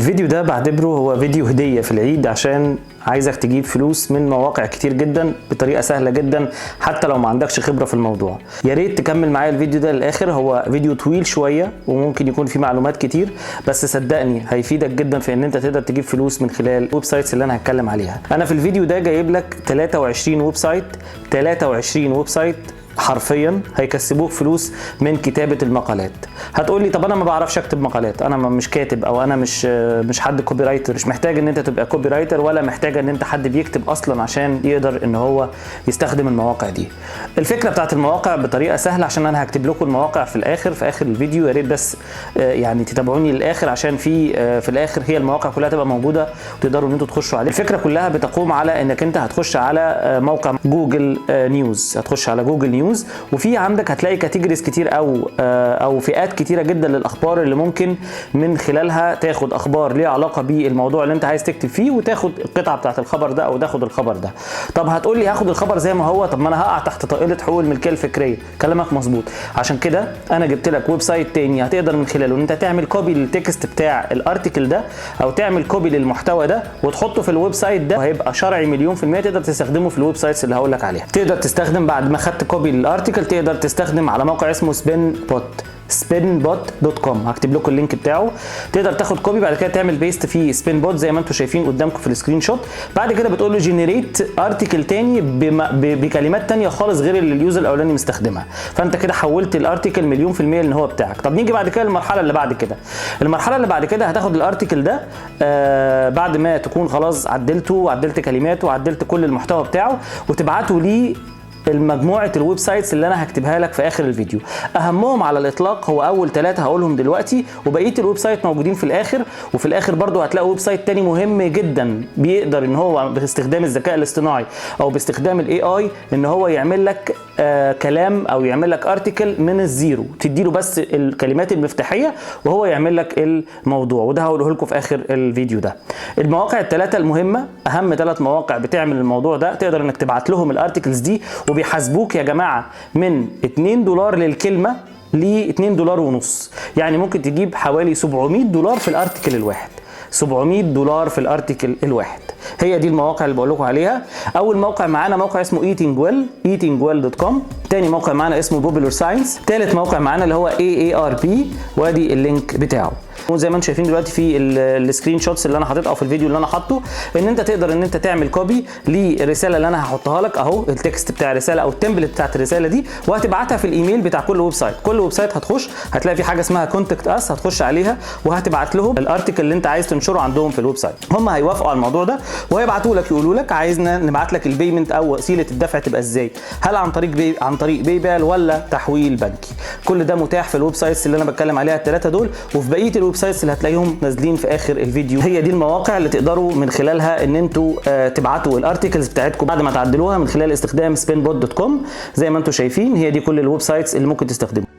الفيديو ده بعتبره هو فيديو هدية في العيد، عشان عايزك تجيب فلوس من مواقع كتير جدا بطريقة سهلة جدا حتى لو ما عندكش خبرة في الموضوع. يا ريت تكمل معايا الفيديو ده للآخر. هو فيديو طويل شوية وممكن يكون فيه معلومات كتير، بس صدقني هيفيدك جدا في ان انت تقدر تجيب فلوس من خلال الويب سايتس اللي انا هتكلم عليها. انا في الفيديو ده جايب لك 23 ويب سايت حرفيا هيكسبوك فلوس من كتابة المقالات. هتقول لي طب انا ما بعرفش اكتب مقالات، انا مش كاتب، او انا مش حد كوبي رايتر. مش محتاج ان انت تبقى كوبي رايتر، ولا محتاج ان انت حد بيكتب اصلا عشان يقدر ان هو يستخدم المواقع دي. الفكرة بتاعت المواقع بطريقة سهلة، عشان انا هكتب لكم المواقع في اخر الفيديو. يا ريت بس يعني تتابعوني للاخر، عشان في الاخر هي المواقع كلها تبقى موجودة وتقدروا ان انتوا تخشوا عليها. الفكرة كلها بتقوم على انك انت هتخش على موقع جوجل نيوز. هتخش على جوجل نيوز، وفي عندك هتلاقي كاتيجوريز كتير او فئات كتيره جدا للاخبار اللي ممكن من خلالها تاخد اخبار ليها علاقه بالموضوع اللي انت عايز تكتب فيه، وتاخد القطعه بتاعت الخبر ده او تاخد الخبر ده. طب هتقول لي هاخد الخبر زي ما هو، طب ما انا هقع تحت طائله حقوق الملكيه الفكريه. كلامك مظبوط. عشان كده انا جبت لك ويب سايت تاني هتقدر من خلاله ان انت تعمل كوبي للتكست بتاع الارتكل ده، او تعمل كوبي للمحتوى ده وتحطه في الويب سايت ده، وهيبقى شرعي مليون في المية. تقدر تستخدمه في الويب سايتس اللي هقول لك عليها. تقدر تستخدم بعد ما خدت كوبي الارتكل، تقدر تستخدم على موقع اسمه spinbot.com. هكتب لكم اللينك بتاعه. تقدر تاخد كوبي بعد كده تعمل بيست في سبين زي ما انتم شايفين قدامكم في السكرين شوت. بعد كده بتقول له جنريت ارتكل تاني بكلمات تانية خالص غير اللي اليوزر الاولاني مستخدمها. فانت كده حولت الارتكل مليون في المية ان هو بتاعك. طب نيجي بعد كده للمرحله اللي بعد كده. المرحله اللي بعد كده هتاخد الارتكل ده بعد ما تكون خلاص عدلته وعدلت كلماته وعدلت كل المحتوى بتاعه، وتبعته لي المجموعه الويب سايتس اللي انا هكتبها لك في اخر الفيديو. اهمهم على الاطلاق هو اول 3 هقولهم دلوقتي، وبقيه الويب سايت موجودين في الاخر. وفي الاخر برضو هتلاقوا ويب سايت تاني مهم جدا، بيقدر ان هو باستخدام الذكاء الاصطناعي او باستخدام الاي اي ان هو يعمل لك كلام او يعمل لك ارتكل من الزيرو. تديله بس الكلمات المفتاحيه وهو يعمل لك الموضوع، وده هقوله لكم في اخر الفيديو ده. المواقع ال3 المهمه، اهم 3 مواقع بتعمل الموضوع ده، تقدر انك تبعت لهم الارتكلز دي، وبيحاسبوك يا جماعه من $2 للكلمه ل $2.50. يعني ممكن تجيب حوالي $700 في الارتكل الواحد. $700 في الارتكل الواحد. هي دي المواقع اللي بقول لكم عليها. اول موقع معانا موقع اسمه eatingwell.com. تاني موقع معانا اسمه Popular Science. تالت موقع معانا اللي هو AARP، وادي اللينك بتاعه. وزي ما انتم شايفين دلوقتي في السكرين شوتس اللي انا حاططها في الفيديو اللي انا حاطه، ان انت تقدر ان انت تعمل كوبي للرساله اللي انا هحطها لك اهو، التكست بتاع الرساله او التمبلت بتاعت الرساله دي، وهتبعتها في الايميل بتاع كل ويب سايت. كل ويب سايت هتخش هتلاقي في حاجه اسمها كونتاكت اس، هتخش عليها وهتبعت لهم الارتكل اللي انت عايز تنشره عندهم في الويب سايت. هم هيوافقوا على الموضوع ده وهيبعتوا لك يقولوا لك عايزنا نبعت لك البيمنت او وسيله الدفع تبقى ازاي، هل عن طريق باي بال ولا تحويل بنكي. كل ده متاح في الويب سايتس اللي انا بتكلم عليها ال3 دول، وفي بقيه الويب سايتس اللي هتلاقيهم نازلين في اخر الفيديو. هي دي المواقع اللي تقدروا من خلالها ان انتوا تبعتوا الارتكلز بتاعتكم بعد ما تعدلوها من خلال استخدام spinbot.com. زي ما انتم شايفين هي دي كل الويب سايتس اللي ممكن تستخدموها.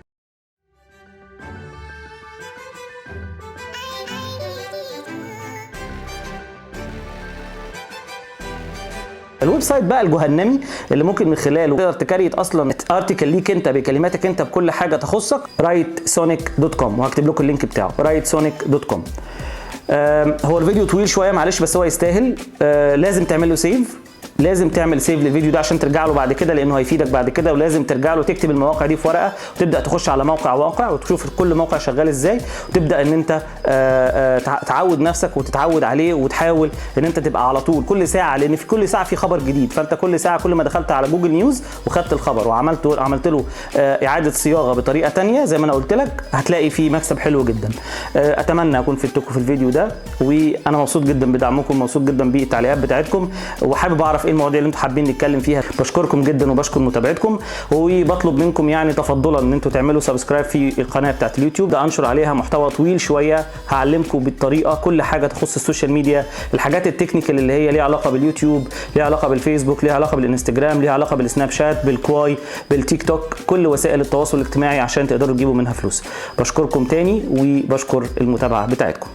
الويب سايت بقى الجهنمي اللي ممكن من خلاله تقدر تكريت اصلا ارتكل ليك انت بكلماتك انت بكل حاجه تخصك، writesonic.com. وهكتب لكم اللينك بتاعه writesonic.com. هو الفيديو طويل شويه معلش، بس هو يستاهل. لازم تعمل له سيف، لازم تعمل سيف للفيديو ده عشان ترجع له بعد كده، لانه هيفيدك بعد كده. ولازم ترجع له تكتب المواقع دي في ورقه، وتبدا تخش على واقع وتشوف كل موقع شغال ازاي، وتبدا ان انت تعود نفسك وتتعود عليه، وتحاول ان انت تبقى على طول كل ساعه، لان في كل ساعه في خبر جديد. فانت كل ساعه كل ما دخلت على جوجل نيوز وخدت الخبر وعملت له اعاده صياغه بطريقه ثانيه زي ما انا قلت لك، هتلاقي فيه مكسب حلو جدا. اتمنى اكون فدتكم في الفيديو ده، وانا مبسوط جدا بدعمكم، مبسوط جدا بالتعليقات بتاعتكم، وحابب اعرف ايه المواضيع اللي انتم حابين نتكلم فيها. بشكركم جدا وبشكر متابعتكم، وبطلب منكم يعني تفضلا ان انتم تعملوا سبسكرايب في القناه بتاعت اليوتيوب. ده انشر عليها محتوى طويل شويه، هعلمكم بالطريقه كل حاجه تخص السوشيال ميديا، الحاجات التكنيكال اللي هي ليها علاقه باليوتيوب، ليها علاقه بالفيسبوك، ليها علاقه بالانستجرام، ليها علاقه بالسناب شات، بالكواي، بالتيك توك، كل وسائل التواصل الاجتماعي عشان تقدروا تجيبوا منها فلوس. بشكركم تاني وبشكر المتابعه بتاعتكم.